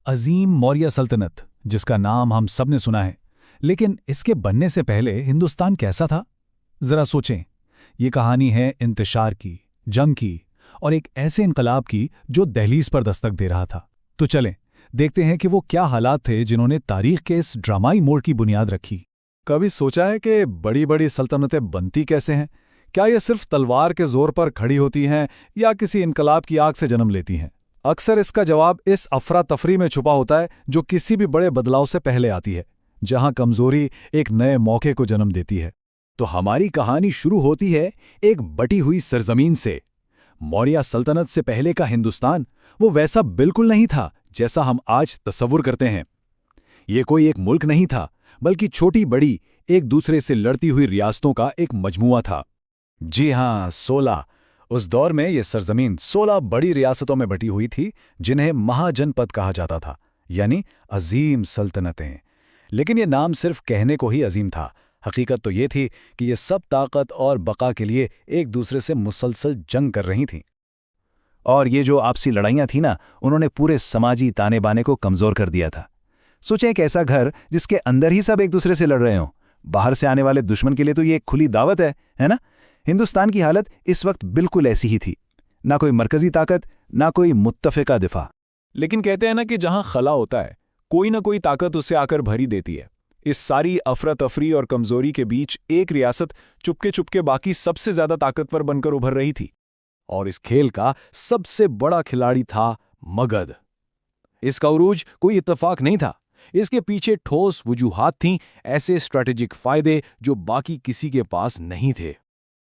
عظیم موریہ سلطنت جس کا نام ہم سب نے سنا ہے، لیکن اس کے بننے سے پہلے ہندوستان کیسا تھا؟ ذرا سوچیں۔ یہ کہانی ہے انتشار کی، جنگ کی، اور ایک ایسے انقلاب کی جو دہلیز پر دستک دے رہا تھا۔ تو چلیں دیکھتے ہیں کہ وہ کیا حالات تھے جنہوں نے تاریخ کے اس ڈرامائی موڑ کی بنیاد رکھی۔ کبھی سوچا ہے کہ بڑی بڑی سلطنتیں بنتی کیسے ہیں؟ کیا یہ صرف تلوار کے زور پر کھڑی ہوتی ہیں یا کسی انقلاب کی آگ سے جنم لیتی ہیں؟ اکثر اس کا جواب اس افراتفری میں چھپا ہوتا ہے جو کسی بھی بڑے بدلاؤ سے پہلے آتی ہے، جہاں کمزوری ایک نئے موقع کو جنم دیتی ہے۔ تو ہماری کہانی شروع ہوتی ہے ایک بٹی ہوئی سرزمین سے۔ موریہ سلطنت سے پہلے کا ہندوستان وہ ویسا بالکل نہیں تھا جیسا ہم آج تصور کرتے ہیں۔ یہ کوئی ایک ملک نہیں تھا، بلکہ چھوٹی بڑی ایک دوسرے سے لڑتی ہوئی ریاستوں کا ایک مجموعہ تھا۔ جی ہاں، 16۔ اس دور میں یہ سرزمین 16 بڑی ریاستوں میں بٹی ہوئی تھی، جنہیں مہا جن پد کہا جاتا تھا، یعنی عظیم سلطنتیں۔ لیکن یہ نام صرف کہنے کو ہی عظیم تھا۔ حقیقت تو یہ تھی کہ یہ سب طاقت اور بقا کے لیے ایک دوسرے سے مسلسل جنگ کر رہی تھیں۔ اور یہ جو آپسی لڑائیاں تھیں نا، انہوں نے پورے سماجی تانے بانے کو کمزور کر دیا تھا۔ سوچیں ایک ایسا گھر جس کے اندر ہی سب ایک دوسرے سے لڑ رہے ہوں، باہر سے آنے والے دشمن کے لیے تو یہ ایک کھلی دعوت ہے نا؟ ہندوستان کی حالت اس وقت بالکل ایسی ہی تھی، نہ کوئی مرکزی طاقت، نہ کوئی متفقہ دفاع۔ لیکن کہتے ہیں نا کہ جہاں خلا ہوتا ہے، کوئی نہ کوئی طاقت اسے آ کر بھری دیتی ہے۔ اس ساری افراتفری اور کمزوری کے بیچ ایک ریاست چپکے باقی سب سے زیادہ طاقتور بن کر ابھر رہی تھی، اور اس کھیل کا سب سے بڑا کھلاڑی تھا مگدھ۔ اس کا عروج کوئی اتفاق نہیں تھا، اس کے پیچھے ٹھوس وجوہات تھیں، ایسے اسٹریٹجک فائدے جو باقی کسی کے پاس نہیں تھے۔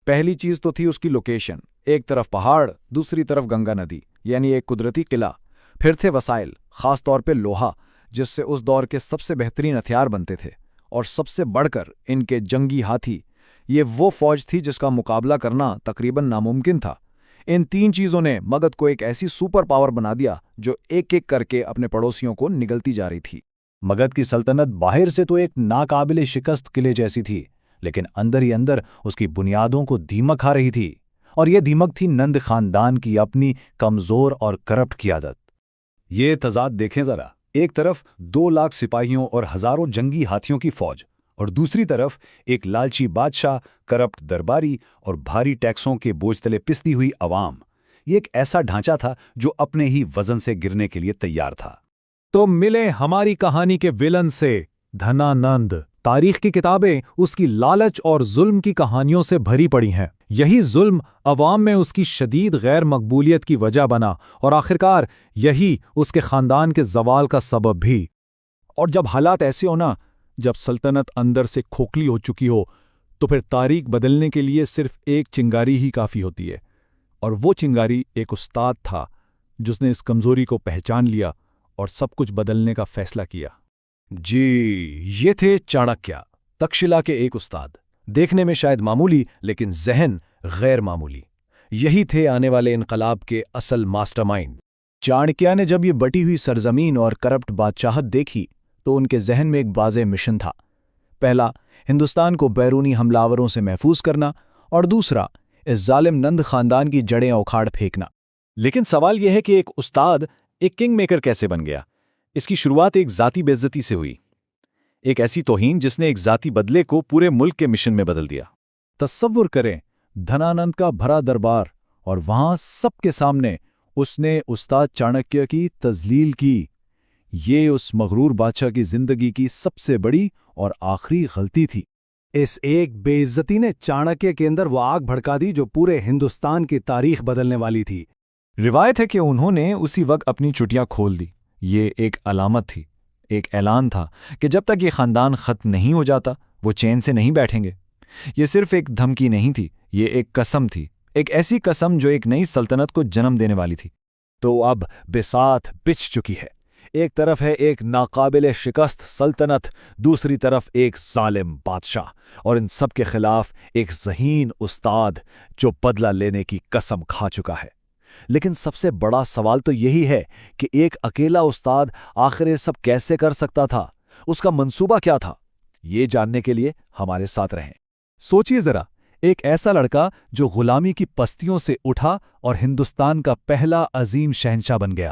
پہلی چیز تو تھی اس کی لوکیشن، ایک طرف پہاڑ، دوسری طرف گنگا ندی، یعنی ایک قدرتی قلعہ۔ پھر تھے وسائل، خاص طور پہ لوہا، جس سے اس دور کے سب سے بہترین ہتھیار بنتے تھے، اور سب سے بڑھ کر ان کے جنگی ہاتھی۔ یہ وہ فوج تھی جس کا مقابلہ کرنا تقریباً ناممکن تھا۔ ان تین چیزوں نے مگدھ کو ایک ایسی سپر پاور بنا دیا جو ایک ایک کر کے اپنے پڑوسیوں کو نگلتی جا رہی تھی۔ مگدھ کی سلطنت باہر سے تو ایک ناقابل شکست قلعے جیسی تھی، لیکن اندر ہی اندر اس کی بنیادوں کو دیمک کھا رہی تھی، اور یہ دیمک تھی نند خاندان کی اپنی کمزور اور کرپٹ قیادت۔ یہ تضاد دیکھیں ذرا، ایک طرف 2 لاکھ سپاہیوں اور ہزاروں جنگی ہاتھیوں کی فوج، اور دوسری طرف ایک لالچی بادشاہ، کرپٹ درباری اور بھاری ٹیکسوں کے بوجھ تلے پستی ہوئی عوام۔ یہ ایک ایسا ڈھانچہ تھا جو اپنے ہی وزن سے گرنے کے لیے تیار تھا۔ تو ملے ہماری کہانی کے ویلن سے، دھنانند۔ تاریخ کی کتابیں اس کی لالچ اور ظلم کی کہانیوں سے بھری پڑی ہیں۔ یہی ظلم عوام میں اس کی شدید غیر مقبولیت کی وجہ بنا، اور آخرکار یہی اس کے خاندان کے زوال کا سبب بھی۔ اور جب حالات ایسے ہونا، جب سلطنت اندر سے کھوکھلی ہو چکی ہو، تو پھر تاریخ بدلنے کے لیے صرف ایک چنگاری ہی کافی ہوتی ہے، اور وہ چنگاری ایک استاد تھا جس نے اس کمزوری کو پہچان لیا اور سب کچھ بدلنے کا فیصلہ کیا۔ جی، یہ تھے چانکیہ، تکشلا کے ایک استاد، دیکھنے میں شاید معمولی لیکن ذہن غیر معمولی۔ یہی تھے آنے والے انقلاب کے اصل ماسٹر مائنڈ۔ چانکیہ نے جب یہ بٹی ہوئی سرزمین اور کرپٹ بادشاہت دیکھی تو ان کے ذہن میں ایک واضح مشن تھا۔ پہلا، ہندوستان کو بیرونی حملاوروں سے محفوظ کرنا، اور دوسرا، اس ظالم نند خاندان کی جڑیں اکھاڑ پھینکنا۔ لیکن سوال یہ ہے کہ ایک استاد ایک کنگ میکر کیسے بن گیا؟ اس کی شروعات ایک ذاتی بے عزتی سے ہوئی، ایک ایسی توہین جس نے ایک ذاتی بدلے کو پورے ملک کے مشن میں بدل دیا۔ تصور کریں، دھنانند کا بھرا دربار، اور وہاں سب کے سامنے اس نے استاد چانکیہ کی تذلیل کی۔ یہ اس مغرور بادشاہ کی زندگی کی سب سے بڑی اور آخری غلطی تھی۔ اس ایک بے عزتی نے چانکیہ کے اندر وہ آگ بھڑکا دی جو پورے ہندوستان کی تاریخ بدلنے والی تھی۔ روایت ہے کہ انہوں نے اسی وقت اپنی چٹیاں کھول دی۔ یہ ایک علامت تھی، ایک اعلان تھا کہ جب تک یہ خاندان ختم نہیں ہو جاتا وہ چین سے نہیں بیٹھیں گے۔ یہ صرف ایک دھمکی نہیں تھی، یہ ایک قسم تھی، ایک ایسی قسم جو ایک نئی سلطنت کو جنم دینے والی تھی۔ تو اب بساط بچھ چکی ہے۔ ایک طرف ہے ایک ناقابل شکست سلطنت، دوسری طرف ایک ظالم بادشاہ، اور ان سب کے خلاف ایک ذہین استاد جو بدلہ لینے کی قسم کھا چکا ہے۔ لیکن سب سے بڑا سوال تو یہی ہے کہ ایک اکیلا استاد آخر یہ سب کیسے کر سکتا تھا؟ اس کا منصوبہ کیا تھا؟ یہ جاننے کے لیے ہمارے ساتھ رہیں۔ سوچئے ذرا، ایک ایسا لڑکا جو غلامی کی پستیوں سے اٹھا اور ہندوستان کا پہلا عظیم شہنشاہ بن گیا۔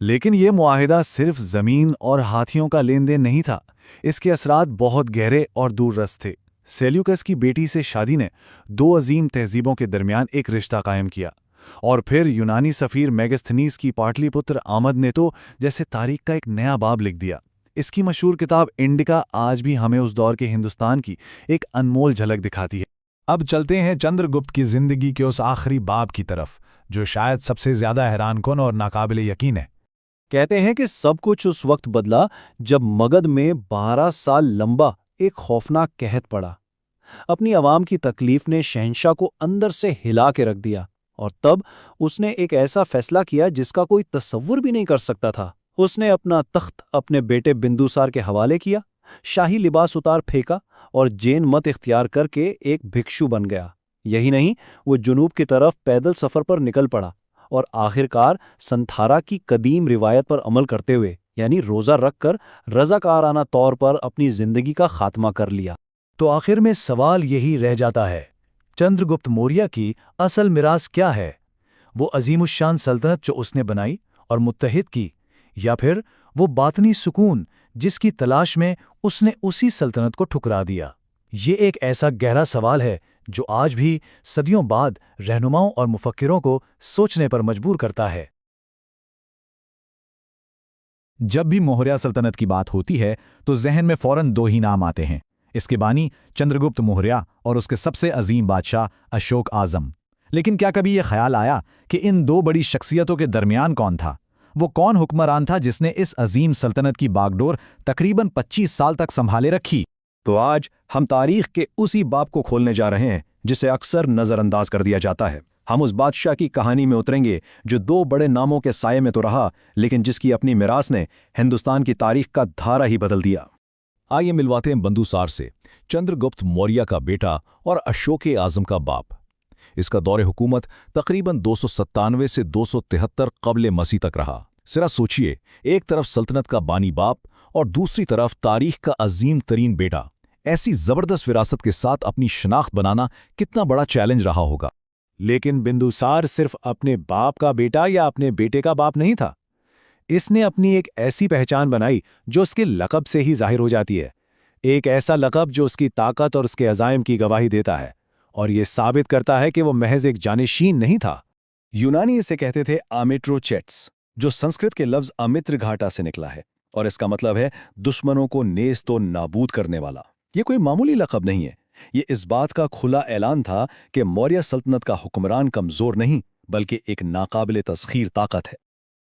لیکن یہ معاہدہ صرف زمین اور ہاتھیوں کا لین دین نہیں تھا، اس کے اثرات بہت گہرے اور دور رس تھے۔ سیلیوکس کی بیٹی سے شادی نے دو عظیم تہذیبوں کے درمیان ایک رشتہ قائم کیا، اور پھر یونانی سفیر میگستھنیز کی پاٹلی پتر آمد نے تو جیسے تاریخ کا ایک نیا باب لکھ دیا۔ اس کی مشہور کتاب انڈیکا آج بھی ہمیں اس دور کے ہندوستان کی ایک انمول جھلک دکھاتی ہے۔ اب چلتے ہیں چندر گپت کی زندگی کے اس آخری باب کی طرف، جو شاید سب سے زیادہ حیران کن اور ناقابل یقین ہے۔ کہتے ہیں کہ سب کچھ اس وقت بدلا جب مگدھ میں 12 سال لمبا ایک خوفناک قحط پڑا۔ اپنی عوام کی تکلیف نے شہنشاہ کو اندر سے ہلا کے رکھ دیا، اور تب اس نے ایک ایسا فیصلہ کیا جس کا کوئی تصور بھی نہیں کر سکتا تھا۔ اس نے اپنا تخت اپنے بیٹے بندوسار کے حوالے کیا، شاہی لباس اتار پھینکا اور جین مت اختیار کر کے ایک بھکشو بن گیا۔ یہی نہیں، وہ جنوب کی طرف پیدل سفر پر نکل پڑا اور آخرکار سنتھارا کی قدیم روایت پر عمل کرتے ہوئے، یعنی روزہ رکھ کر رضاکارانہ طور پر اپنی زندگی کا خاتمہ کر لیا۔ تو آخر میں سوال یہی رہ جاتا ہے، چندر گپت موریہ کی اصل میراث کیا ہے؟ وہ عظیم الشان سلطنت جو اس نے بنائی اور متحد کی، یا پھر وہ باطنی سکون جس کی تلاش میں اس نے اسی سلطنت کو ٹھکرا دیا؟ یہ ایک ایسا گہرا سوال ہے جو آج بھی صدیوں بعد رہنماؤں اور مفکروں کو سوچنے پر مجبور کرتا ہے۔ جب بھی موریہ سلطنت کی بات ہوتی ہے تو ذہن میں فوراً دو ہی نام آتے ہیں، اس کے بانی چندر گپت موریہ اور اس کے سب سے عظیم بادشاہ اشوک اعظم۔ لیکن کیا کبھی یہ خیال آیا کہ ان دو بڑی شخصیتوں کے درمیان کون تھا؟ وہ کون حکمران تھا جس نے اس عظیم سلطنت کی باگڈور تقریباً 25 سال تک سنبھالے رکھی؟ تو آج ہم تاریخ کے اسی باب کو کھولنے جا رہے ہیں جسے اکثر نظر انداز کر دیا جاتا ہے۔ ہم اس بادشاہ کی کہانی میں اتریں گے جو دو بڑے ناموں کے سائے میں تو رہا، لیکن جس کی اپنی میراث نے ہندوستان کی تاریخ کا دھارا ہی بدل دیا۔ آئیے ملواتے ہیں بندوسار سے، چندر گپت موریہ کا بیٹا اور اشوک اعظم کا باپ۔ اس کا دور حکومت تقریباً 297 سے 273 قبل مسیح تک رہا۔ ذرا سوچئے، ایک طرف سلطنت کا بانی باپ اور دوسری طرف تاریخ کا عظیم ترین بیٹا۔ ایسی زبردست وراثت کے ساتھ اپنی شناخت بنانا کتنا بڑا چیلنج رہا ہوگا۔ لیکن بندوسار صرف اپنے باپ کا بیٹا یا اپنے بیٹے کا باپ نہیں تھا۔ اس نے اپنی ایک ایسی پہچان بنائی جو اس کے لقب سے ہی ظاہر ہو جاتی ہے، ایک ایسا لقب جو اس کی طاقت اور اس کے عزائم کی گواہی دیتا ہے، اور یہ ثابت کرتا ہے کہ وہ محض ایک جانشین نہیں تھا۔ یونانی اسے کہتے تھے آمیٹروچیٹس، جو سنسکرت کے لفظ امتر گھاٹا سے نکلا ہے، اور اس کا مطلب ہے دشمنوں کو نیست و نابود کرنے والا۔ یہ کوئی معمولی لقب نہیں ہے، یہ اس بات کا کھلا اعلان تھا کہ موریہ سلطنت کا حکمران کمزور نہیں بلکہ ایک ناقابل تسخیر طاقت ہے۔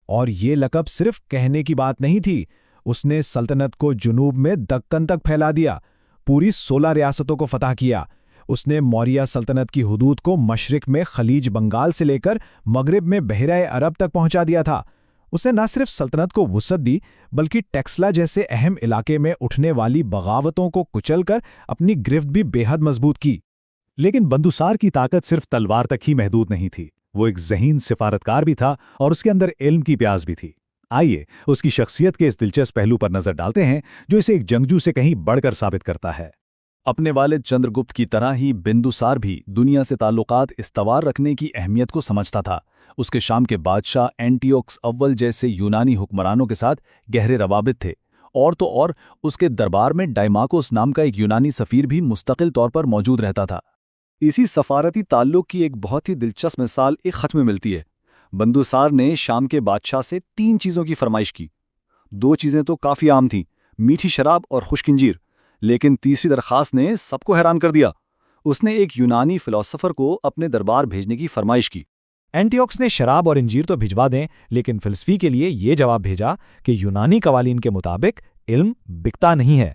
اور یہ لقب صرف کہنے کی بات نہیں تھی، اس نے سلطنت کو جنوب میں دکن تک پھیلا دیا، پوری 16 ریاستوں کو فتح کیا۔ اس نے موریہ سلطنت کی حدود کو مشرق میں خلیج بنگال سے لے کر مغرب میں بحیرہ عرب تک پہنچا دیا تھا۔ اس نے نہ صرف سلطنت کو وسعت دی بلکہ ٹیکسلا جیسے اہم علاقے میں اٹھنے والی بغاوتوں کو کچل کر اپنی گرفت بھی بے حد مضبوط کی۔ لیکن بندوسار کی طاقت صرف تلوار تک ہی محدود نہیں تھی، وہ ایک ذہین سفارتکار بھی تھا اور اس کے اندر علم کی پیاس بھی تھی۔ آئیے اس کی شخصیت کے اس دلچسپ پہلو پر نظر ڈالتے ہیں جو اسے ایک جنگجو سے کہیں بڑھ کر ثابت کرتا ہے۔ اپنے والد چندر گپت کی طرح ہی بندوسار بھی دنیا سے تعلقات استوار رکھنے کی اہمیت کو سمجھتا تھا۔ اس کے شام کے بادشاہ اینٹیوکس اول جیسے یونانی حکمرانوں کے ساتھ گہرے روابط تھے، اور تو اور اس کے دربار میں ڈائماکوس نام کا ایک یونانی سفیر بھی مستقل طور پر موجود رہتا تھا۔ اسی سفارتی تعلق کی ایک بہت ہی دلچسپ مثال ایک خط میں ملتی ہے۔ بندوسار نے شام کے بادشاہ سے 3 چیزوں کی فرمائش کی۔ 2 چیزیں تو کافی عام تھیں، میٹھی شراب اور خشک انجیر، لیکن تیسری درخواست نے سب کو حیران کر دیا۔ اس نے ایک یونانی فلسفر کو اپنے دربار بھیجنے کی فرمائش کی۔ اینٹیوکس نے شراب اور انجیر تو بھجوا دیں، لیکن فلسفی کے لیے یہ جواب بھیجا کہ یونانی قوانین کے مطابق علم بکتا نہیں ہے۔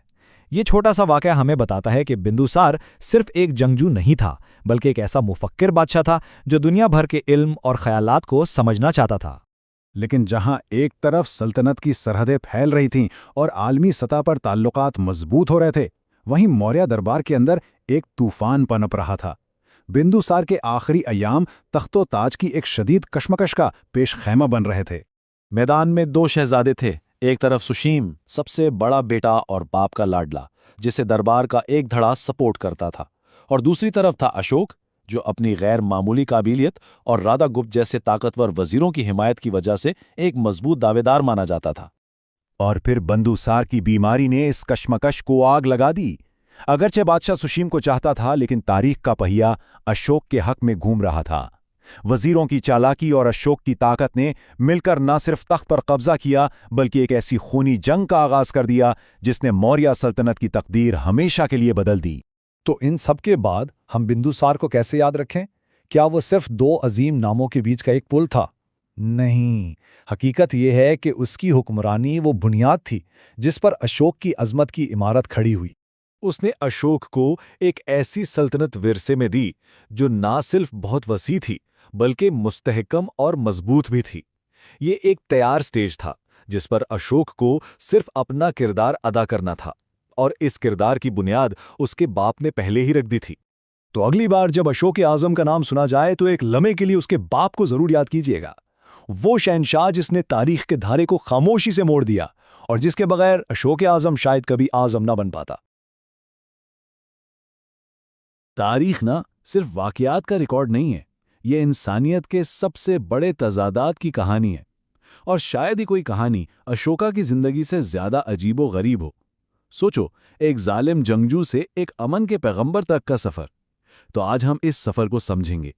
یہ چھوٹا سا واقعہ ہمیں بتاتا ہے کہ بندوسار صرف ایک جنگجو نہیں تھا بلکہ ایک ایسا مفکر بادشاہ تھا جو دنیا بھر کے علم اور خیالات کو سمجھنا چاہتا تھا۔ لیکن جہاں ایک طرف سلطنت کی سرحدیں پھیل رہی تھیں اور عالمی سطح پر تعلقات مضبوط ہو رہے تھے، وہیں موریہ دربار کے اندر ایک طوفان پنپ رہا تھا۔ بندوسار کے آخری ایام تخت و تاج کی ایک شدید کشمکش کا پیش خیمہ بن رہے تھے۔ میدان میں 2 شہزادے تھے، ایک طرف سشیم، سب سے بڑا بیٹا اور باپ کا لاڈلا، جسے دربار کا ایک دھڑا سپورٹ کرتا تھا، اور دوسری طرف تھا اشوک، جو اپنی غیر معمولی قابلیت اور رادھا گپت جیسے طاقتور وزیروں کی حمایت کی وجہ سے ایک مضبوط دعوے دار مانا جاتا تھا۔ اور پھر بندوسار کی بیماری نے اس کشمکش کو آگ لگا دی۔ اگرچہ بادشاہ سشیم کو چاہتا تھا، لیکن تاریخ کا پہیہ اشوک کے حق میں گھوم رہا تھا۔ وزیروں کی چالاکی اور اشوک کی طاقت نے مل کر نہ صرف تخت پر قبضہ کیا بلکہ ایک ایسی خونی جنگ کا آغاز کر دیا جس نے موریہ سلطنت کی تقدیر ہمیشہ کے لیے بدل دی۔ تو ان سب کے بعد ہم بندوسار کو کیسے یاد رکھیں؟ کیا وہ صرف دو عظیم ناموں کے بیچ کا ایک پل تھا؟ نہیں، حقیقت یہ ہے کہ اس کی حکمرانی وہ بنیاد تھی جس پر اشوک کی عظمت کی عمارت کھڑی ہوئی۔ اس نے اشوک کو ایک ایسی سلطنت ورثے میں دی جو نہ صرف بہت وسیع تھی بلکہ مستحکم اور مضبوط بھی تھی۔ یہ ایک تیار سٹیج تھا جس پر اشوک کو صرف اپنا کردار ادا کرنا تھا، اور اس کردار کی بنیاد اس کے باپ نے پہلے ہی رکھ دی تھی۔ تو اگلی بار جب اشوک اعظم کا نام سنا جائے تو ایک لمحے کے لیے اس کے باپ کو ضرور یاد کیجیے گا، وہ شہنشاہ جس نے تاریخ کے دھارے کو خاموشی سے موڑ دیا اور جس کے بغیر اشوک اعظم شاید کبھی اعظم نہ بن پاتا۔ تاریخ نہ صرف واقعات کا ریکارڈ نہیں ہے، یہ انسانیت کے سب سے بڑے تضادات کی کہانی ہے، اور شاید ہی کوئی کہانی اشوکا کی زندگی سے زیادہ عجیب و غریب ہو۔ سوچو، ایک ظالم جنگجو سے ایک امن کے پیغمبر تک کا سفر۔ تو آج ہم اس سفر کو سمجھیں گے۔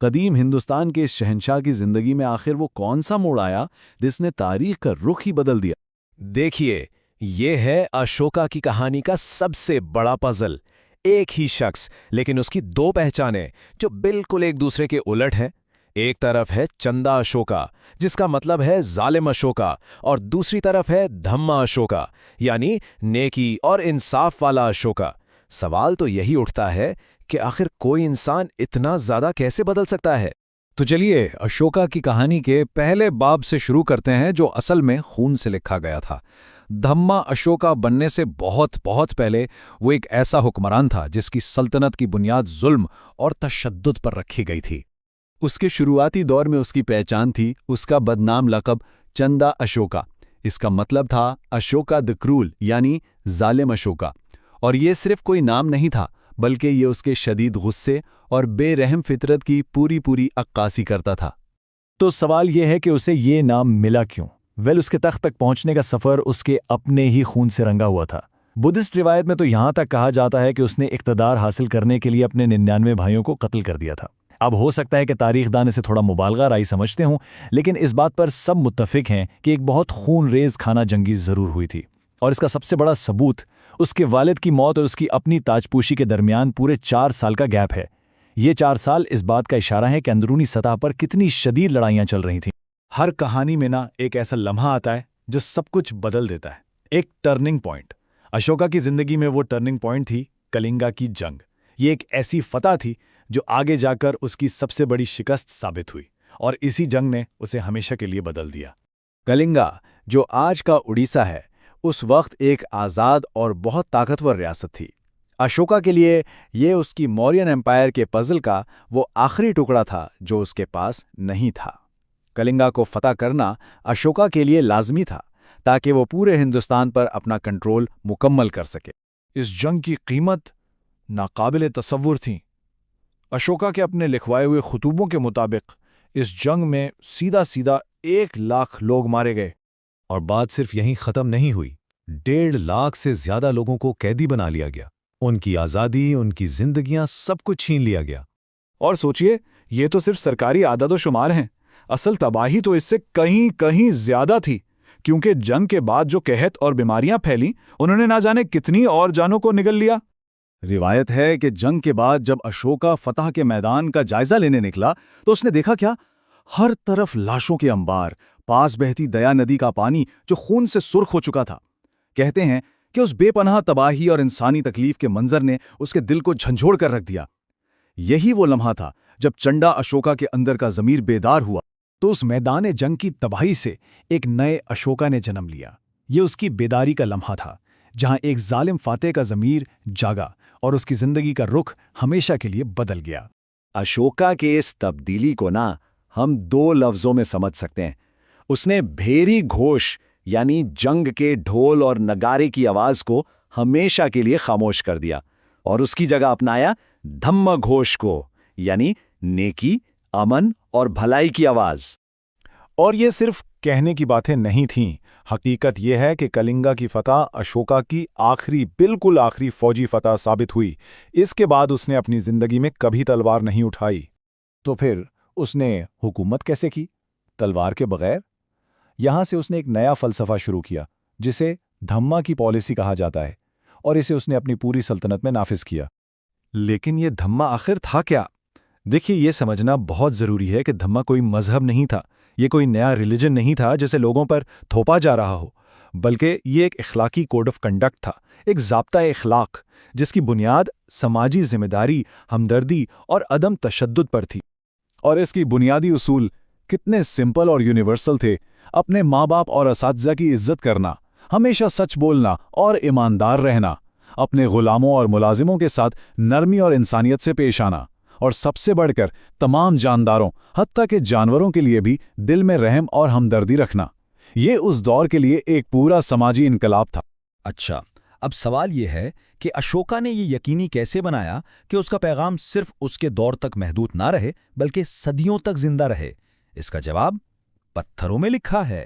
قدیم ہندوستان کے اس شہنشاہ کی زندگی میں آخر وہ کون سا موڑ آیا جس نے تاریخ کا رخ ہی بدل دیا؟ دیکھیے، یہ ہے اشوکا کی کہانی کا سب سے بڑا پزل۔ ایک ہی شخص لیکن اس کی دو پہچانیں جو بالکل ایک دوسرے کے الٹ ہیں۔ ایک طرف ہے چندا اشوکا جس کا مطلب ہے ظالم اشوکا، اور دوسری طرف ہے دھما اشوکا یعنی نیکی اور انصاف والا اشوکا۔ سوال تو یہی اٹھتا ہے کہ آخر کوئی انسان اتنا زیادہ کیسے بدل سکتا ہے؟ تو چلیے اشوکا کی کہانی کے پہلے باب سے شروع کرتے ہیں جو اصل میں خون سے لکھا گیا تھا۔ دھما اشوکا بننے سے بہت پہلے وہ ایک ایسا حکمران تھا جس کی سلطنت کی بنیاد ظلم اور تشدد پر رکھی گئی تھی۔ اس کے شروعاتی دور میں اس کی پہچان تھی اس کا بدنام لقب چندا اشوکا۔ اس کا مطلب تھا اشوکا دی کرول یعنی ظالم اشوکا، اور یہ صرف کوئی نام نہیں تھا بلکہ یہ اس کے شدید غصے اور بے رحم فطرت کی پوری عکاسی کرتا تھا۔ تو سوال یہ ہے کہ اسے یہ نام ملا کیوں؟ اس کے تخت تک پہنچنے کا سفر اس کے اپنے ہی خون سے رنگا ہوا تھا۔ بدھسٹ روایت میں تو یہاں تک کہا جاتا ہے کہ اس نے اقتدار حاصل کرنے کے لیے اپنے 99 بھائیوں کو قتل کر دیا تھا۔ اب ہو سکتا ہے کہ تاریخ دان اسے تھوڑا مبالغہ رائی سمجھتے ہوں، لیکن اس بات پر سب متفق ہیں کہ ایک بہت خون ریز خانہ جنگی ضرور ہوئی تھی، اور اس کا سب سے بڑا ثبوت اس کے والد کی موت اور اس کی اپنی تاجپوشی کے درمیان پورے 4 سال کا گیپ ہے۔ یہ 4 سال اس بات کا اشارہ ہے کہ اندرونی سطح پر کتنی شدید لڑائیاں چل رہی تھیں۔ ہر کہانی میں ایک ایسا لمحہ آتا ہے جو سب کچھ بدل دیتا ہے، ایک ٹرننگ پوائنٹ۔ اشوکا کی زندگی میں وہ ٹرننگ پوائنٹ تھی کلنگا کی جنگ۔ یہ ایک ایسی فتح تھی جو آگے جا کر اس کی سب سے بڑی شکست ثابت ہوئی، اور اسی جنگ نے اسے ہمیشہ کے لیے بدل دیا۔ کلنگا، جو آج کا اڑیسہ ہے، اس وقت ایک آزاد اور بہت طاقتور ریاست تھی۔ اشوکا کے لیے یہ اس کی مورین امپائر کے پزل کا وہ آخری ٹکڑا تھا جو اس کے پاس نہیں تھا۔ کلنگا کو فتح کرنا اشوکا کے لیے لازمی تھا تاکہ وہ پورے ہندوستان پر اپنا کنٹرول مکمل کر سکے۔ اس جنگ کی قیمت ناقابل تصور تھی۔ اشوکا کے اپنے لکھوائے ہوئے خطوبوں کے مطابق اس جنگ میں سیدھا 1,00,000 لوگ مارے گئے، اور بات صرف یہیں ختم نہیں ہوئی۔ 1.5 لاکھ سے زیادہ لوگوں کو قیدی بنا لیا گیا، ان کی آزادی، ان کی زندگیاں، سب کچھ چھین لیا گیا۔ اور سوچئے، یہ تو صرف سرکاری اعداد و شمار ہیں، اصل تباہی تو اس سے کہیں زیادہ تھی، کیونکہ جنگ کے بعد جو قحط اور بیماریاں پھیلیں انہوں نے نہ جانے کتنی اور جانوں کو نگل لیا۔ روایت ہے کہ جنگ کے بعد جب اشوکا فتح کے میدان کا جائزہ لینے نکلا تو اس نے دیکھا کیا؟ ہر طرف لاشوں کے انبار، پاس بہتی دیا ندی کا پانی جو خون سے سرخ ہو چکا تھا۔ کہتے ہیں کہ اس بے پناہ تباہی اور انسانی تکلیف کے منظر نے اس کے دل کو جھنجھوڑ کر رکھ دیا۔ یہی وہ لمحہ تھا جب چنڈا اشوکا کے اندر کا ضمیر بیدار ہوا، تو اس میدان جنگ کی تباہی سے ایک نئے اشوکا نے جنم لیا۔ یہ اس کی بیداری کا لمحہ تھا، جہاں ایک ظالم فاتح کا ضمیر جاگا اور اس کی زندگی کا رخ ہمیشہ کے لیے بدل گیا۔ اشوکا کے اس تبدیلی کو ہم 2 لفظوں میں سمجھ سکتے ہیں۔ اس نے بھیری گھوش یعنی جنگ کے ڈھول اور نگارے کی آواز کو ہمیشہ کے لیے خاموش کر دیا، اور اس کی جگہ اپنایا دھما گھوش کو یعنی نیکی، امن اور بھلائی کی آواز۔ اور یہ صرف کہنے کی باتیں نہیں تھیں، حقیقت یہ ہے کہ کلنگا کی فتح اشوکا کی بالکل آخری فوجی فتح ثابت ہوئی۔ اس کے بعد اس نے اپنی زندگی میں کبھی تلوار نہیں اٹھائی۔ تو پھر اس نے حکومت کیسے کی؟ تلوار کے بغیر؟ یہاں سے اس نے ایک نیا فلسفہ شروع کیا جسے دھما کی پالیسی کہا جاتا ہے، اور اسے اس نے اپنی پوری سلطنت میں نافذ کیا۔ لیکن یہ دھما آخر تھا کیا؟ دیکھیے، یہ سمجھنا بہت ضروری ہے کہ دھما کوئی مذہب نہیں تھا، یہ کوئی نیا ریلیجن نہیں تھا جسے لوگوں پر تھوپا جا رہا ہو، بلکہ یہ ایک اخلاقی کوڈ آف کنڈکٹ تھا، ایک ضابطۂ اخلاق جس کی بنیاد سماجی ذمہ داری، ہمدردی اور عدم تشدد پر تھی۔ اور اس کی بنیادی اصول کتنے سمپل اور یونیورسل تھے۔ اپنے ماں باپ اور اساتذہ کی عزت کرنا، ہمیشہ سچ بولنا اور ایماندار رہنا، اپنے غلاموں اور ملازموں کے ساتھ نرمی اور انسانیت سے پیش آنا، اور سب سے بڑھ کر تمام جانداروں حتیٰ کہ جانوروں کے لیے بھی دل میں رحم اور ہمدردی رکھنا۔ یہ اس دور کے لیے ایک پورا سماجی انقلاب تھا۔ اچھا، اب سوال یہ ہے کہ اشوکا نے یہ یقینی کیسے بنایا کہ اس کا پیغام صرف اس کے دور تک محدود نہ رہے بلکہ صدیوں تک زندہ رہے؟ اس کا جواب پتھروں میں لکھا ہے۔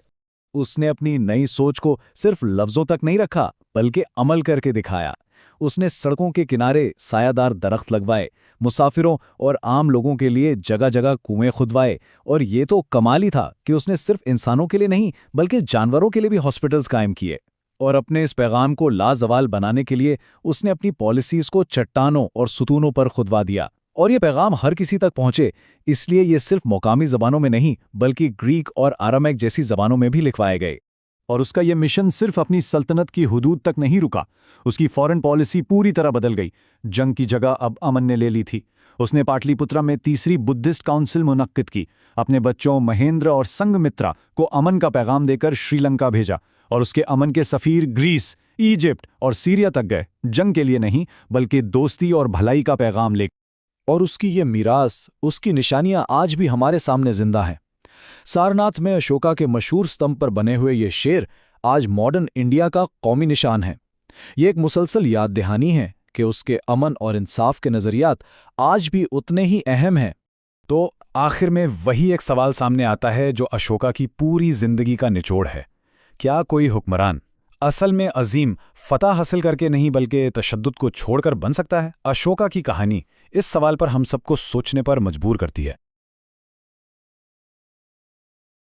اس نے اپنی نئی سوچ کو صرف لفظوں تک نہیں رکھا بلکہ عمل کر کے دکھایا۔ اس نے سڑکوں کے کنارے سایہ دار درخت لگوائے، مسافروں اور عام لوگوں کے لیے جگہ جگہ کنویں کھدوائے، اور یہ تو کمال ہی تھا کہ اس نے صرف انسانوں کے لیے نہیں بلکہ جانوروں کے لیے بھی ہاسپٹلز قائم کیے۔ اور اپنے اس پیغام کو لازوال بنانے کے لیے اس نے اپنی پالیسیز کو چٹانوں اور ستونوں پر کھدوا دیا، اور یہ پیغام ہر کسی تک پہنچے، اس لیے یہ صرف مقامی زبانوں میں نہیں بلکہ گریک اور آرامیک جیسی زبانوں میں بھی لکھوائے گئے۔ اور اس کا یہ مشن صرف اپنی سلطنت کی حدود تک نہیں رکا، اس کی فورن پالیسی پوری طرح بدل گئی۔ جنگ کی جگہ اب امن نے لے لی تھی۔ اس نے پاٹلی پترا میں تیسری بدھسٹ کاؤنسل منعقد کی، اپنے بچوں مہیندر اور سنگ مترا کو امن کا پیغام دے کر شری لنکا بھیجا، اور اس کے امن کے سفیر گریس، ایجپٹ اور سیریا تک گئے، جنگ کے لیے نہیں بلکہ دوستی اور بھلائی کا پیغام لے کر۔ اور اس کی یہ میراث، اس کی نشانیاں آج بھی ہمارے سامنے زندہ ہیں۔ سارناتھ میں اشوکا کے مشہور ستمبھ پر بنے ہوئے یہ شیر آج ماڈرن انڈیا کا قومی نشان ہے۔ یہ ایک مسلسل یاد دہانی ہے کہ اس کے امن اور انصاف کے نظریات آج بھی اتنے ہی اہم ہیں۔ تو آخر میں وہی ایک سوال سامنے آتا ہے جو اشوکا کی پوری زندگی کا نچوڑ ہے۔ کیا کوئی حکمران اصل میں عظیم فتح حاصل کر کے نہیں بلکہ تشدد کو چھوڑ کر بن سکتا ہے؟ اشوکا کی کہانی اس سوال پر ہم سب کو سوچنے پر مجبور کرتی ہے۔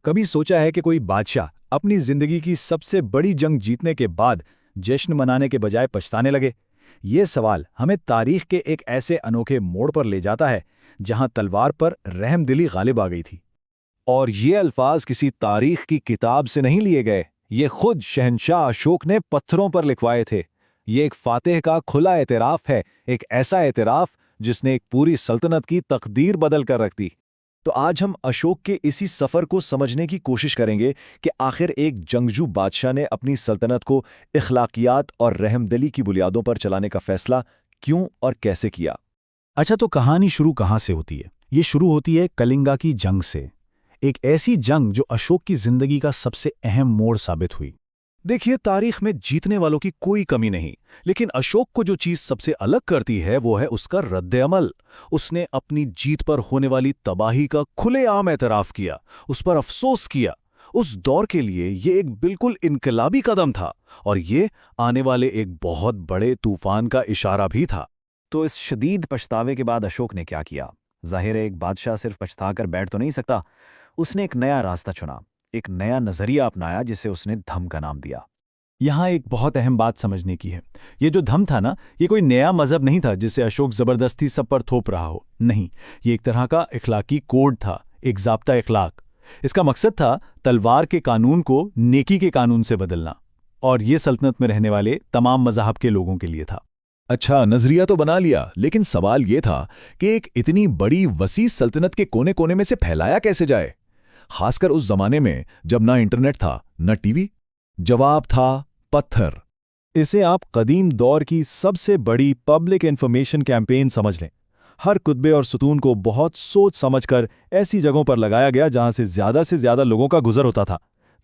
کبھی سوچا ہے کہ کوئی بادشاہ اپنی زندگی کی سب سے بڑی جنگ جیتنے کے بعد جشن منانے کے بجائے پچھتانے لگے؟ یہ سوال ہمیں تاریخ کے ایک ایسے انوکھے موڑ پر لے جاتا ہے جہاں تلوار پر رحم دلی غالب آ گئی تھی۔ اور یہ الفاظ کسی تاریخ کی کتاب سے نہیں لیے گئے، یہ خود شہنشاہ اشوک نے پتھروں پر لکھوائے تھے۔ یہ ایک فاتح کا کھلا اعتراف ہے، ایک ایسا اعتراف جس نے ایک پوری سلطنت کی تقدیر بدل کر رکھ دی۔ تو آج ہم اشوک کے اسی سفر کو سمجھنے کی کوشش کریں گے کہ آخر ایک جنگجو بادشاہ نے اپنی سلطنت کو اخلاقیات اور رحم دلی کی بنیادوں پر چلانے کا فیصلہ کیوں اور کیسے کیا۔ اچھا، تو کہانی شروع کہاں سے ہوتی ہے؟ یہ شروع ہوتی ہے کلنگا کی جنگ سے، ایک ایسی جنگ جو اشوک کی زندگی کا سب سے اہم موڑ ثابت ہوئی۔ دیکھیے، تاریخ میں جیتنے والوں کی کوئی کمی نہیں، لیکن اشوک کو جو چیز سب سے الگ کرتی ہے وہ ہے اس کا رد عمل۔ اس نے اپنی جیت پر ہونے والی تباہی کا کھلے عام اعتراف کیا، اس پر افسوس کیا۔ اس دور کے لیے یہ ایک بالکل انقلابی قدم تھا، اور یہ آنے والے ایک بہت بڑے طوفان کا اشارہ بھی تھا۔ تو اس شدید پچھتاوے کے بعد اشوک نے کیا کیا؟ ظاہر ہے ایک بادشاہ صرف پچھتا کر بیٹھ تو نہیں سکتا۔ اس نے ایک نیا راستہ چنا، ایک نیا نظریہ اپنایا جسے اس نے دھم کا نام دیا۔ یہاں ایک بہت اہم بات سمجھنے کی ہے۔ یہ جو دھم تھا نا، یہ کوئی نیا مذہب نہیں تھا جسے اشوک زبردستی سب پر تھوپ رہا ہو، نہیں، یہ ایک طرح کا اخلاقی کوڈ تھا، ایک ضابطہ اخلاق۔ اس کا مقصد تھا تلوار کے قانون کو نیکی کے قانون سے بدلنا، اور یہ سلطنت میں رہنے والے تمام مذاہب کے لوگوں کے لیے تھا۔ اچھا، نظریہ تو بنا لیا، لیکن سوال یہ تھا کہ ایک اتنی بڑی وسیع سلطنت کے کونے کونے میں سے پھیلایا کیسے جائے، خاص کر اس زمانے میں جب نہ انٹرنیٹ تھا نہ ٹی وی۔ جواب تھا پتھر۔ اسے آپ قدیم دور کی سب سے بڑی پبلک انفارمیشن کیمپین سمجھ لیں۔ ہر کتبے اور ستون کو بہت سوچ سمجھ کر ایسی جگہوں پر لگایا گیا جہاں سے زیادہ لوگوں کا گزر ہوتا تھا،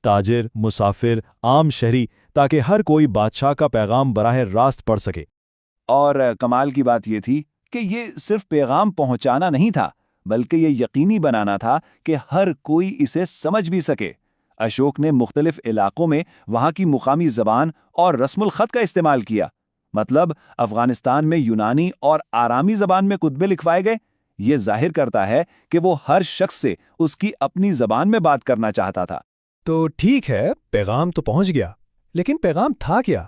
تاجر، مسافر، عام شہری، تاکہ ہر کوئی بادشاہ کا پیغام براہ راست پڑھ سکے۔ اور کمال کی بات یہ تھی کہ یہ صرف پیغام پہنچانا نہیں تھا بلکہ یہ یقینی بنانا تھا کہ ہر کوئی اسے سمجھ بھی سکے۔ اشوک نے مختلف علاقوں میں وہاں کی مقامی زبان اور رسم الخط کا استعمال کیا، مطلب افغانستان میں یونانی اور آرامی زبان میں خطبے لکھوائے گئے۔ یہ ظاہر کرتا ہے کہ وہ ہر شخص سے اس کی اپنی زبان میں بات کرنا چاہتا تھا۔ تو ٹھیک ہے، پیغام تو پہنچ گیا، لیکن پیغام تھا کیا؟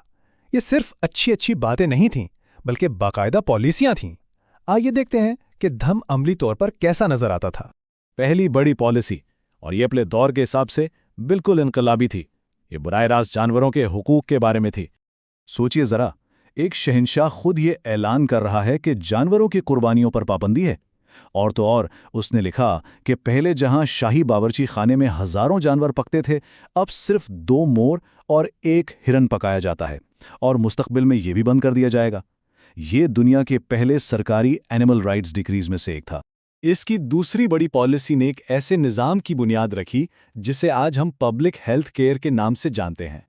یہ صرف اچھی باتیں نہیں تھیں بلکہ باقاعدہ پالیسیاں تھیں۔ آئیے دیکھتے ہیں کہ دھم عملی طور پر کیسا نظر آتا تھا۔ پہلی بڑی پالیسی، اور یہ اپنے دور کے حساب سے بالکل انقلابی تھی، یہ براہ راست جانوروں کے حقوق کے بارے میں تھی۔ سوچئے ذرا، ایک شہنشاہ خود یہ اعلان کر رہا ہے کہ جانوروں کی قربانیوں پر پابندی ہے، اور تو اور اس نے لکھا کہ پہلے جہاں شاہی باورچی خانے میں ہزاروں جانور پکتے تھے، اب صرف 2 مور اور 1 ہرن پکایا جاتا ہے، اور مستقبل میں یہ بھی بند کر دیا جائے گا۔ یہ دنیا کے پہلے سرکاری اینیمل رائٹس ڈکریز میں سے ایک تھا۔ اس کی دوسری بڑی پالیسی نے ایک ایسے نظام کی بنیاد رکھی جسے آج ہم پبلک ہیلتھ کیئر کے نام سے جانتے ہیں۔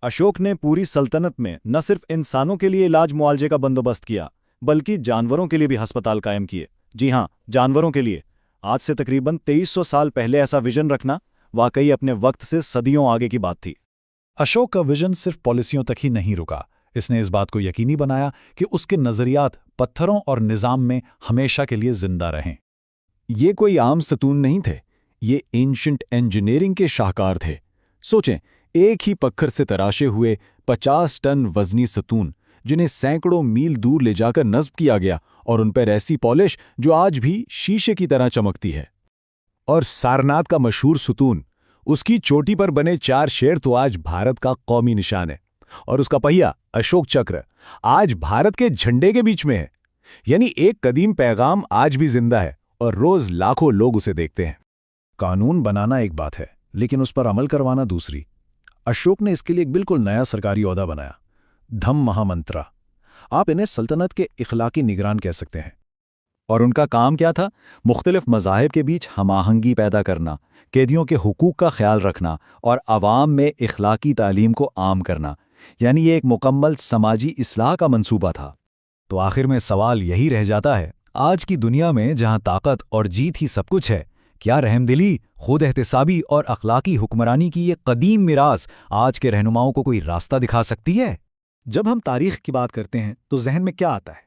اشوک نے پوری سلطنت میں نہ صرف انسانوں کے لیے علاج معالجے کا بندوبست کیا بلکہ جانوروں کے لیے بھی ہسپتال قائم کیے۔ جی ہاں، جانوروں کے لیے۔ آج سے تقریباً 2300 سال پہلے ایسا ویژن رکھنا واقعی اپنے وقت سے صدیوں آگے کی بات تھی۔ اشوک کا ویژن صرف پالیسیوں تک ہی نہیں رکا، اس نے اس بات کو یقینی بنایا کہ اس کے نظریات پتھروں اور نظام میں ہمیشہ کے لیے زندہ رہیں۔ یہ کوئی عام ستون نہیں تھے، یہ اینشنٹ انجینئرنگ کے شاہکار تھے۔ سوچیں، ایک ہی پتھر سے تراشے ہوئے 50 ٹن وزنی ستون جنہیں سینکڑوں میل دور لے جا کر نصب کیا گیا، اور ان پر ایسی پالش جو آج بھی شیشے کی طرح چمکتی ہے۔ اور سارناتھ کا مشہور ستون، اس کی چوٹی پر بنے 4 شیر تو آج بھارت کا قومی نشان ہے، اور اس کا پہیا اشوک چکر آج بھارت کے جھنڈے کے بیچ میں ہے۔ یعنی ایک قدیم پیغام آج بھی زندہ ہے اور روز لاکھوں لوگ اسے دیکھتے ہیں۔ قانون بنانا ایک بات ہے، لیکن اس پر عمل کروانا دوسری۔ اشوک نے اس کے لیے ایک بالکل نیا سرکاری عہدہ بنایا، دھم مہا منترا۔ آپ انہیں سلطنت کے اخلاقی نگران کہہ سکتے ہیں۔ اور ان کا کام کیا تھا؟ مختلف مذاہب کے بیچ ہم آہنگی پیدا کرنا، قیدیوں کے حقوق کا خیال رکھنا اور عوام میں اخلاقی تعلیم کو عام کرنا۔ یعنی یہ ایک مکمل سماجی اصلاح کا منصوبہ تھا۔ تو آخر میں سوال یہی رہ جاتا ہے، آج کی دنیا میں جہاں طاقت اور جیت ہی سب کچھ ہے، کیا رحمدلی، خود احتسابی اور اخلاقی حکمرانی کی یہ قدیم میراث آج کے رہنماؤں کو کوئی راستہ دکھا سکتی ہے؟ جب ہم تاریخ کی بات کرتے ہیں تو ذہن میں کیا آتا ہے؟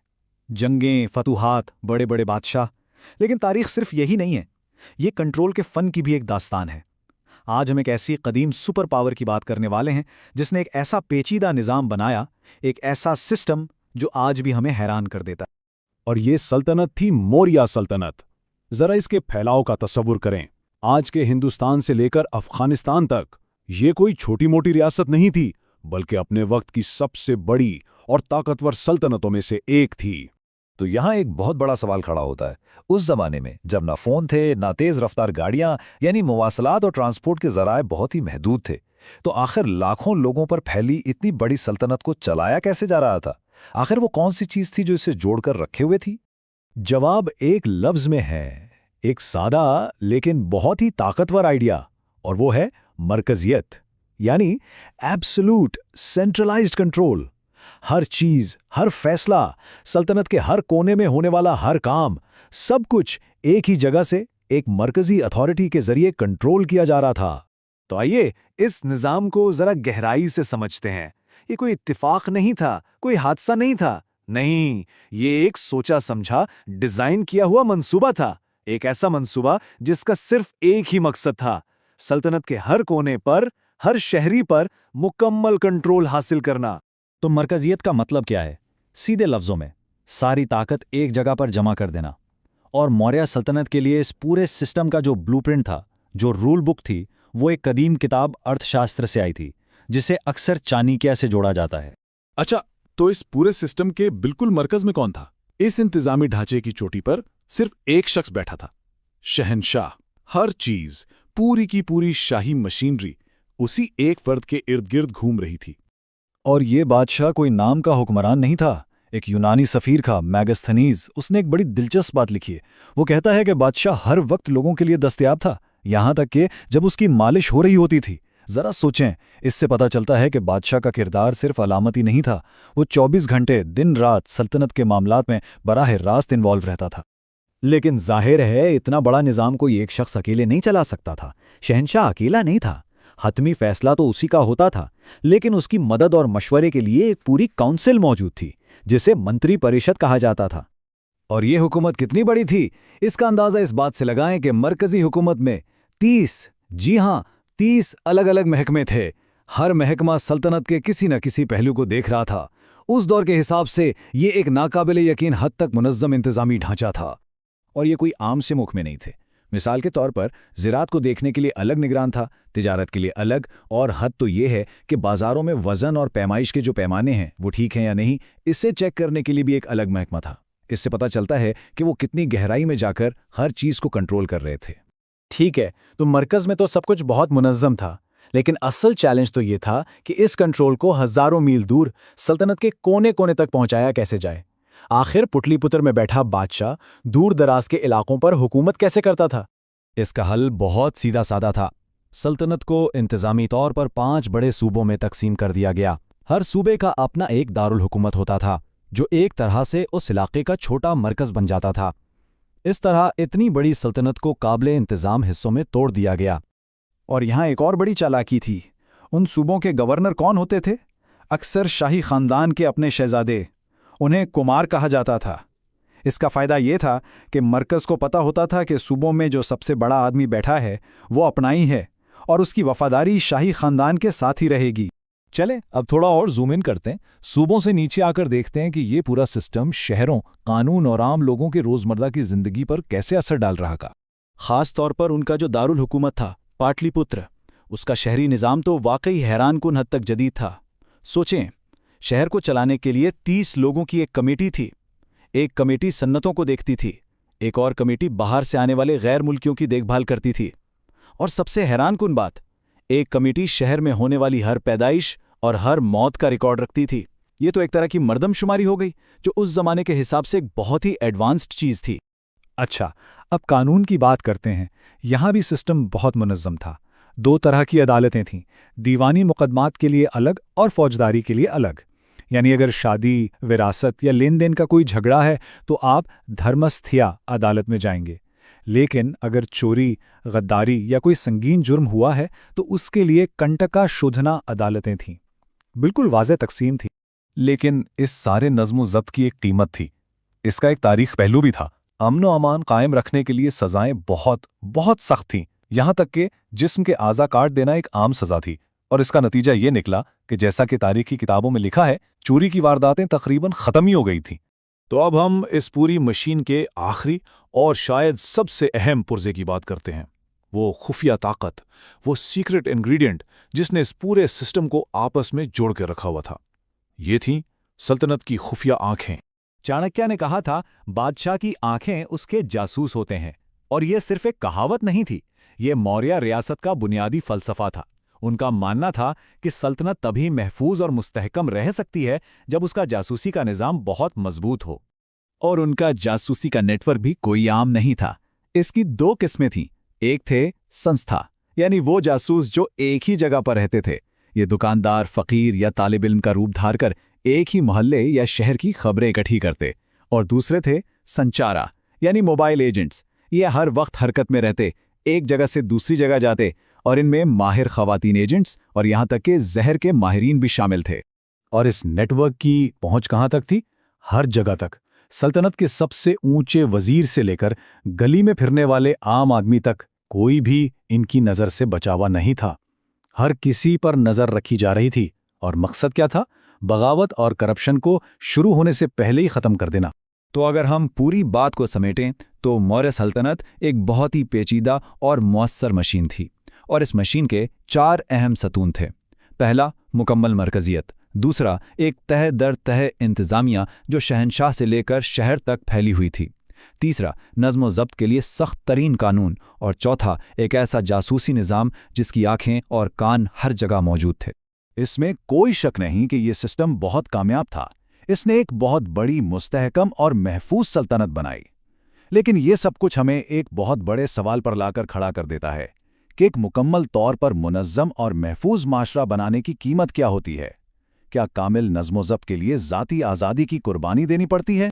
جنگیں، فتوحات، بڑے بڑے بادشاہ۔ لیکن تاریخ صرف یہی نہیں ہے، یہ کنٹرول کے فن کی بھی ایک داستان ہے۔ آج ہم ایک ایسی قدیم سپر پاور کی بات کرنے والے ہیں جس نے ایک ایسا پیچیدہ نظام بنایا، ایک ایسا سسٹم جو آج بھی ہمیں حیران کر دیتا ہے۔ اور یہ سلطنت تھی موریہ سلطنت۔ ذرا اس کے پھیلاؤ کا تصور کریں۔ آج کے ہندوستان سے لے کر افغانستان تک یہ کوئی چھوٹی موٹی ریاست نہیں تھی، بلکہ اپنے وقت کی سب سے بڑی اور طاقتور سلطنتوں میں سے ایک تھی۔ تو یہاں ایک بہت بڑا سوال کھڑا ہوتا ہے، اس زمانے میں جب نہ فون تھے نہ تیز رفتار گاڑیاں، یعنی مواصلات اور ٹرانسپورٹ کے ذرائع بہت ہی محدود تھے، تو آخر لاکھوں لوگوں پر پھیلی اتنی بڑی سلطنت کو چلایا کیسے جا رہا تھا؟ آخر وہ کون سی چیز تھی جو اسے جوڑ کر رکھے ہوئے تھی؟ جواب ایک لفظ میں ہے، ایک سادہ لیکن بہت ہی طاقتور آئیڈیا، اور وہ ہے مرکزیت، یعنی ایبسولوٹ سینٹرلائزڈ کنٹرول۔ ہر چیز، ہر فیصلہ، سلطنت کے ہر کونے میں ہونے والا ہر کام، سب کچھ ایک ہی جگہ سے ایک مرکزی اتھارٹی کے ذریعے کنٹرول کیا جا رہا تھا۔ تو آئیے اس نظام کو ذرا گہرائی سے سمجھتے ہیں۔ یہ کوئی اتفاق نہیں تھا، کوئی حادثہ نہیں تھا، نہیں، یہ ایک سوچا سمجھا، ڈیزائن کیا ہوا منصوبہ تھا۔ ایک ایسا منصوبہ جس کا صرف ایک ہی مقصد تھا، سلطنت کے ہر کونے پر، ہر شہری پر مکمل کنٹرول حاصل کرنا۔ تو مرکزیت کا مطلب کیا ہے؟ سیدھے لفظوں میں ساری طاقت ایک جگہ پر جمع کر دینا۔ اور موریہ سلطنت کے لیے اس پورے سسٹم کا جو بلو پرنٹ تھا، جو رول بک تھی، وہ ایک قدیم کتاب ارتھ شاستر سے آئی تھی، جسے اکثر چانکیہ سے جوڑا جاتا ہے۔ اچھا، تو اس پورے سسٹم کے بالکل مرکز میں کون تھا؟ اس انتظامی ڈھانچے کی چوٹی پر صرف ایک شخص بیٹھا تھا، شہنشاہ۔ ہر چیز، پوری کی پوری شاہی مشینری اسی ایک فرد کے ارد گرد گھوم رہی تھی۔ اور یہ بادشاہ کوئی نام کا حکمران نہیں تھا، ایک یونانی سفیر تھا میگستھنیز۔ اس نے ایک بڑی دلچسپ بات لکھی ہے۔ وہ کہتا ہے کہ بادشاہ ہر وقت لوگوں کے لیے دستیاب تھا، یہاں تک کہ جب اس کی مالش ہو رہی ہوتی تھی، ذرا سوچیں، اس سے پتہ چلتا ہے کہ بادشاہ کا کردار صرف علامتی نہیں تھا، وہ 24 گھنٹے دن رات سلطنت کے معاملات میں براہ راست انوالو رہتا تھا۔ لیکن ظاہر ہے اتنا بڑا نظام کوئی ایک شخص اکیلے نہیں چلا سکتا تھا۔ شہنشاہ اکیلا نہیں تھا، حتمی فیصلہ تو اسی کا ہوتا تھا، لیکن اس کی مدد اور مشورے کے لیے ایک پوری کونسل موجود تھی جسے منتری پریشد کہا جاتا تھا۔ اور یہ حکومت کتنی بڑی تھی، اس کا اندازہ اس بات سے لگائیں کہ مرکزی حکومت میں 30 الگ الگ محکمے تھے۔ ہر محکمہ سلطنت کے کسی نہ کسی پہلو کو دیکھ رہا تھا۔ اس دور کے حساب سے یہ ایک ناقابل یقین حد تک منظم انتظامی ڈھانچہ تھا۔ اور یہ کوئی عام سے محکمے نہیں تھے۔ مثال کے طور پر زراعت کو دیکھنے کے لیے الگ نگران تھا، تجارت کے لیے الگ، اور حد تو یہ ہے کہ بازاروں میں وزن اور پیمائش کے جو پیمانے ہیں وہ ٹھیک ہیں یا نہیں، اسے چیک کرنے کے لیے بھی ایک الگ محکمہ تھا۔ اس سے پتہ چلتا ہے کہ وہ کتنی گہرائی میں جا کر ہر چیز کو کنٹرول کر رہے تھے۔ ٹھیک ہے، تو مرکز میں تو سب کچھ بہت منظم تھا، لیکن اصل چیلنج تو یہ تھا کہ اس کنٹرول کو ہزاروں میل دور سلطنت کے کونے کونے تک پہنچایا کیسے جائے۔ آخر پٹلی پتر میں بیٹھا بادشاہ دور دراز کے علاقوں پر حکومت کیسے کرتا تھا؟ اس کا حل بہت سیدھا سادہ تھا۔ سلطنت کو انتظامی طور پر 5 بڑے صوبوں میں تقسیم کر دیا گیا۔ ہر صوبے کا اپنا ایک دارالحکومت ہوتا تھا، جو ایک طرح سے اس علاقے کا چھوٹا مرکز بن جاتا تھا۔ اس طرح اتنی بڑی سلطنت کو قابل انتظام حصوں میں توڑ دیا گیا۔ اور یہاں ایک اور بڑی چالاکی تھی۔ ان صوبوں کے گورنر کون ہوتے تھے؟ اکثر شاہی خاندان کے اپنے شہزادے، انہیں کمار کہا جاتا تھا۔ اس کا فائدہ یہ تھا کہ مرکز کو پتہ ہوتا تھا کہ صوبوں میں جو سب سے بڑا آدمی بیٹھا ہے وہ اپنائی ہے، اور اس کی وفاداری شاہی خاندان کے ساتھ ہی رہے گی۔ چلیں اب تھوڑا اور زوم ان کرتے ہیں، صوبوں سے نیچے آ کر دیکھتے ہیں کہ یہ پورا سسٹم شہروں، قانون اور عام لوگوں کے روزمرہ کی زندگی پر کیسے اثر ڈال رہا کا۔ خاص طور پر ان کا جو دارالحکومت تھا، پاٹلی پتر، اس کا شہری نظام تو واقعی حیران کن حد تک جدید تھا۔ سوچیں، شہر کو چلانے کے لیے 30 لوگوں کی ایک کمیٹی تھی۔ ایک کمیٹی صنعتوں کو دیکھتی تھی، ایک اور کمیٹی باہر سے آنے والے غیر ملکیوں کی دیکھ بھال کرتی تھی، اور سب سے حیران کن بات، ایک کمیٹی شہر میں ہونے والی ہر پیدائش اور ہر موت کا ریکارڈ رکھتی تھی۔ یہ تو ایک طرح کی مردم شماری ہو گئی، جو اس زمانے کے حساب سے ایک بہت ہی ایڈوانسڈ چیز تھی۔ اچھا، اب قانون کی بات کرتے ہیں۔ یہاں بھی سسٹم بہت منظم تھا۔ 2 طرح کی عدالتیں تھیں، دیوانی مقدمات کے لیے الگ اور فوجداری کے لیے الگ۔ یعنی اگر شادی، وراثت یا لین دین کا کوئی جھگڑا ہے تو آپ دھرمستھیا عدالت میں جائیں گے، لیکن اگر چوری، غداری یا کوئی سنگین جرم ہوا ہے تو اس کے لیے کنٹکا شودھنا عدالتیں تھیں۔ بالکل واضح تقسیم تھی۔ لیکن اس سارے نظم و ضبط کی ایک قیمت تھی، اس کا ایک تاریخ پہلو بھی تھا۔ امن و امان قائم رکھنے کے لیے سزائیں بہت سخت تھیں، یہاں تک کہ جسم کے اعضاء کاٹ دینا ایک عام سزا تھی، اور اس کا نتیجہ یہ نکلا کہ جیسا کہ تاریخی کتابوں میں لکھا ہے، چوری کی وارداتیں تقریباً ختم ہی ہو گئی تھیں۔ تو اب ہم اس پوری مشین کے آخری اور شاید سب سے اہم پرزے کی بات کرتے ہیں، وہ خفیہ طاقت، وہ سیکرٹ انگریڈینٹ جس نے اس پورے سسٹم کو آپس میں جوڑ کے رکھا ہوا تھا۔ یہ تھیں سلطنت کی خفیہ آنکھیں۔ چانکیہ نے کہا تھا، بادشاہ کی آنکھیں اس کے جاسوس ہوتے ہیں، اور یہ صرف ایک کہاوت نہیں تھی، یہ موریہ ریاست کا بنیادی فلسفہ تھا۔ ان کا ماننا تھا کہ سلطنت تبھی محفوظ اور مستحکم رہ سکتی ہے جب اس کا جاسوسی کا نظام بہت مضبوط ہو۔ اور ان کا جاسوسی کا نیٹ ورک بھی کوئی عام نہیں تھا۔ اس کی 2 قسمیں تھیں۔ ایک تھے سنستھا، یعنی وہ جاسوس جو ایک ہی جگہ پر رہتے تھے۔ یہ دکاندار، فقیر یا طالب علم کا روپ دھار کر ایک ہی محلے یا شہر کی خبریں اکٹھی کرتے۔ اور دوسرے تھے سنچارا، یعنی موبائل ایجنٹس۔ یہ ہر وقت حرکت میں رہتے، ایک جگہ سے دوسری جگہ جاتے، اور ان میں ماہر خواتین ایجنٹس اور یہاں تک کہ زہر کے ماہرین بھی شامل تھے۔ اور اس نیٹ ورک کی پہنچ کہاں تک تھی؟ ہر جگہ تک۔ سلطنت کے سب سے اونچے وزیر سے لے کر گلی میں پھرنے والے عام آدمی تک کوئی بھی ان کی نظر سے بچا ہوا نہیں تھا۔ ہر کسی پر نظر رکھی جا رہی تھی، اور مقصد کیا تھا؟ بغاوت اور کرپشن کو شروع ہونے سے پہلے ہی ختم کر دینا۔ تو اگر ہم پوری بات کو سمیٹیں تو موریہ سلطنت ایک بہت ہی پیچیدہ اور مؤثر مشین تھی، اور اس مشین کے 4 اہم ستون تھے۔ پہلا، مکمل مرکزیت۔ دوسرا، ایک تہہ در تہہ انتظامیہ جو شہنشاہ سے لے کر شہر تک پھیلی ہوئی تھی۔ تیسرا، نظم و ضبط کے لیے سخت ترین قانون۔ اور چوتھا، ایک ایسا جاسوسی نظام جس کی آنکھیں اور کان ہر جگہ موجود تھے۔ اس میں کوئی شک نہیں کہ یہ سسٹم بہت کامیاب تھا۔ اس نے ایک بہت بڑی، مستحکم اور محفوظ سلطنت بنائی۔ لیکن یہ سب کچھ ہمیں ایک بہت بڑے سوال پر لا کر کھڑا کر دیتا ہے کہ ایک مکمل طور پر منظم اور محفوظ معاشرہ بنانے کی قیمت کیا ہوتی ہے؟ کیا کامل نظم و ضبط کے لیے ذاتی آزادی کی قربانی دینی پڑتی ہے؟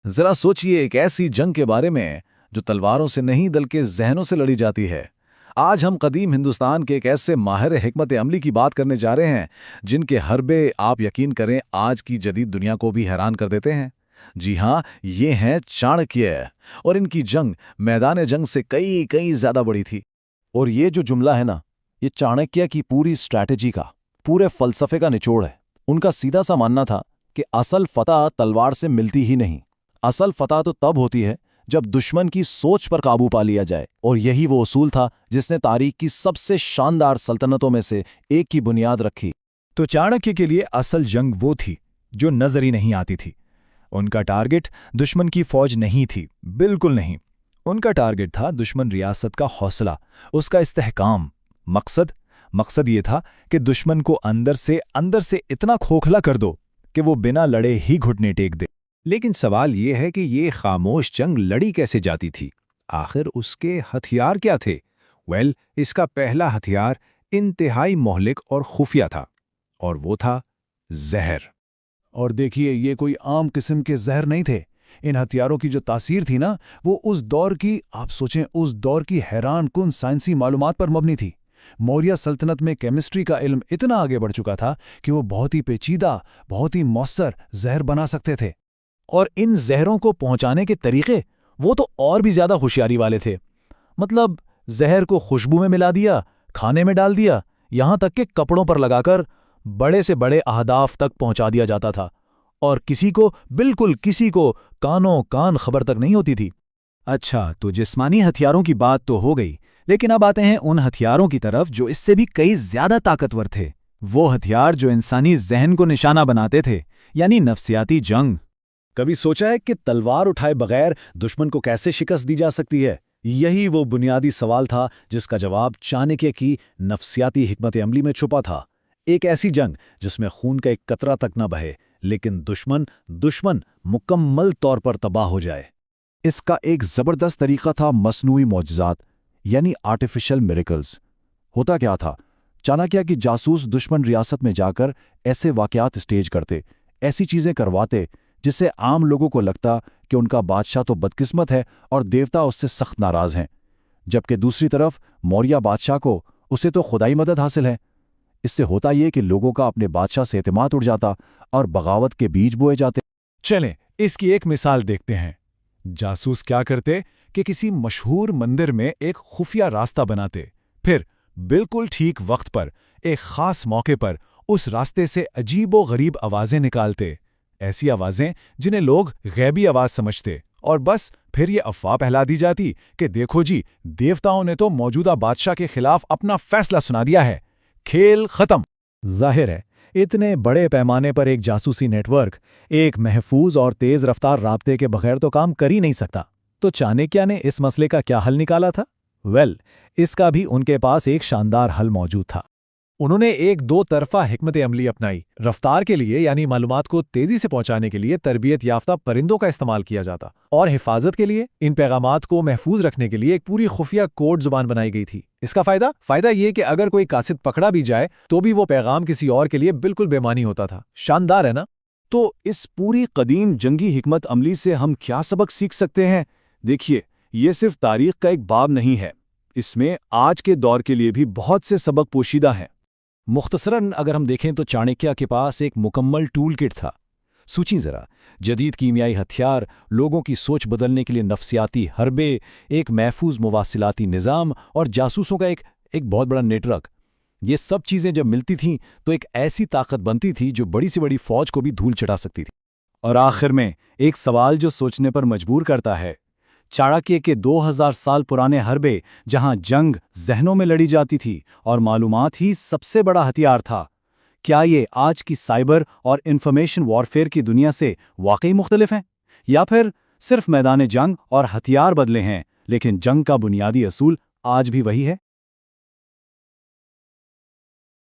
ذرا سوچئے ایک ایسی جنگ کے بارے میں جو تلواروں سے نہیں بلکہ ذہنوں سے لڑی جاتی ہے۔ آج ہم قدیم ہندوستان کے ایک ایسے ماہر حکمت عملی کی بات کرنے جا رہے ہیں جن کے حربے آپ یقین کریں آج کی جدید دنیا کو بھی حیران کر دیتے ہیں۔ جی ہاں، یہ ہیں چانکیہ، اور ان کی جنگ میدان جنگ سے کئی زیادہ بڑی تھی۔ اور یہ جو جملہ ہے نا، یہ چانکیہ کی پوری اسٹریٹجی کا، پورے فلسفے کا نچوڑ ہے۔ ان کا سیدھا سا ماننا تھا کہ اصل فتح تلوار سے ملتی ہی نہیں، اصل فتح تو تب ہوتی ہے جب دشمن کی سوچ پر قابو پا لیا جائے، اور یہی وہ اصول تھا جس نے تاریخ کی سب سے شاندار سلطنتوں میں سے ایک کی بنیاد رکھی۔ تو چانکیہ کے لیے اصل جنگ وہ تھی جو نظر ہی نہیں آتی تھی۔ ان کا ٹارگٹ دشمن کی فوج نہیں تھی، بالکل نہیں۔ ان کا ٹارگٹ تھا دشمن ریاست کا حوصلہ، اس کا استحکام۔ مقصد یہ تھا کہ دشمن کو اندر سے اتنا کھوکھلا کر دو کہ وہ بنا لڑے ہی گھٹنے ٹیک دے۔ لیکن سوال یہ ہے کہ یہ خاموش جنگ لڑی کیسے جاتی تھی؟ آخر اس کے ہتھیار کیا تھے؟ اس کا پہلا ہتھیار انتہائی مہلک اور خفیہ تھا، اور وہ تھا زہر۔ اور دیکھیے، یہ کوئی عام قسم کے زہر نہیں تھے۔ ان ہتھیاروں کی جو تاثیر تھی نا، وہ اس دور کی حیران کن سائنسی معلومات پر مبنی تھی۔ موریہ سلطنت میں کیمسٹری کا علم اتنا آگے بڑھ چکا تھا کہ وہ بہت ہی پیچیدہ، بہت ہی مؤثر زہر بنا سکتے تھے۔ اور ان زہروں کو پہنچانے کے طریقے وہ تو اور بھی زیادہ ہوشیاری والے تھے۔ مطلب زہر کو خوشبو میں ملا دیا، کھانے میں ڈال دیا، یہاں تک کہ کپڑوں پر لگا کر بڑے سے بڑے اہداف تک پہنچا دیا جاتا تھا، اور بالکل کسی کو کانوں کان خبر تک نہیں ہوتی تھی۔ اچھا، تو جسمانی ہتھیاروں کی بات تو ہو گئی، لیکن اب آتے ہیں ان ہتھیاروں کی طرف جو اس سے بھی کئی زیادہ طاقتور تھے۔ وہ ہتھیار جو انسانی ذہن کو نشانہ بناتے تھے، یعنی نفسیاتی جنگ۔ کبھی سوچا ہے کہ تلوار اٹھائے بغیر دشمن کو کیسے شکست دی جا سکتی ہے؟ یہی وہ بنیادی سوال تھا جس کا جواب چانکیہ کی نفسیاتی حکمت عملی میں چھپا تھا۔ ایک ایسی جنگ جس میں خون کا ایک قطرہ تک نہ بہے، لیکن دشمن مکمل طور پر تباہ ہو جائے۔ اس کا ایک زبردست طریقہ تھا مصنوعی معجزات، یعنی آرٹیفیشل میریکلز۔ ہوتا کیا تھا؟ چانکیہ کی جاسوس دشمن ریاست میں جا کر ایسے واقعات اسٹیج کرتے، ایسی چیزیں کرواتے جس سے عام لوگوں کو لگتا کہ ان کا بادشاہ تو بدقسمت ہے اور دیوتا اس سے سخت ناراض ہیں، جبکہ دوسری طرف موریہ بادشاہ کو اسے تو خدائی مدد حاصل ہے۔ اس سے ہوتا یہ کہ لوگوں کا اپنے بادشاہ سے اعتماد اٹھ جاتا اور بغاوت کے بیج بوئے جاتے۔ چلیں اس کی ایک مثال دیکھتے ہیں۔ جاسوس کیا کرتے کہ کسی مشہور مندر میں ایک خفیہ راستہ بناتے، پھر بالکل ٹھیک وقت پر ایک خاص موقع پر اس راستے سے عجیب و غریب آوازیں نکالتے، ایسی آوازیں جنہیں لوگ غیبی آواز سمجھتے، اور بس پھر یہ افواہ پھیلا دی جاتی کہ دیکھو جی، دیوتاؤں نے تو موجودہ بادشاہ کے خلاف اپنا فیصلہ سنا دیا ہے، کھیل ختم۔ ظاہر ہے اتنے بڑے پیمانے پر ایک جاسوسی نیٹ ورک ایک محفوظ اور تیز رفتار رابطے کے بغیر تو کام کر ہی نہیں سکتا۔ تو چانکیہ نے اس مسئلے کا کیا حل نکالا تھا؟ اس کا بھی ان کے پاس ایک شاندار حل موجود تھا۔ انہوں نے ایک دو طرفہ حکمت عملی اپنائی۔ رفتار کے لیے یعنی معلومات کو تیزی سے پہنچانے کے لیے تربیت یافتہ پرندوں کا استعمال کیا جاتا، اور حفاظت کے لیے ان پیغامات کو محفوظ رکھنے کے لیے ایک پوری خفیہ کوڈ زبان بنائی گئی تھی۔ اس کا فائدہ یہ کہ اگر کوئی قاصد پکڑا بھی جائے تو بھی وہ پیغام کسی اور کے لیے بالکل بے معنی ہوتا تھا۔ شاندار ہے نا؟ تو اس پوری قدیم جنگی حکمت عملی سے ہم کیا سبق سیکھ سکتے ہیں؟ دیکھیے، یہ صرف تاریخ کا ایک باب نہیں ہے، اس میں آج کے دور کے لیے بھی بہت سے سبق پوشیدہ ہیں۔ مختصراً اگر ہم دیکھیں تو چانکیہ کے پاس ایک مکمل ٹول کٹ تھا۔ سوچیں ذرا، جدید کیمیائی ہتھیار، لوگوں کی سوچ بدلنے کے لیے نفسیاتی حربے، ایک محفوظ مواصلاتی نظام اور جاسوسوں کا ایک بہت بڑا نیٹ ورک۔ یہ سب چیزیں جب ملتی تھیں تو ایک ایسی طاقت بنتی تھی جو بڑی سے بڑی فوج کو بھی دھول چٹا سکتی تھی۔ اور آخر میں ایک سوال جو سوچنے پر مجبور کرتا ہے، چانکیہ کے 2000 سال پرانے حربے جہاں جنگ ذہنوں میں لڑی جاتی تھی اور معلومات ہی سب سے بڑا ہتھیار تھا، کیا یہ آج کی سائبر اور انفارمیشن وارفیئر کی دنیا سے واقعی مختلف ہیں، یا پھر صرف میدان جنگ اور ہتھیار بدلے ہیں لیکن جنگ کا بنیادی اصول آج بھی وہی ہے؟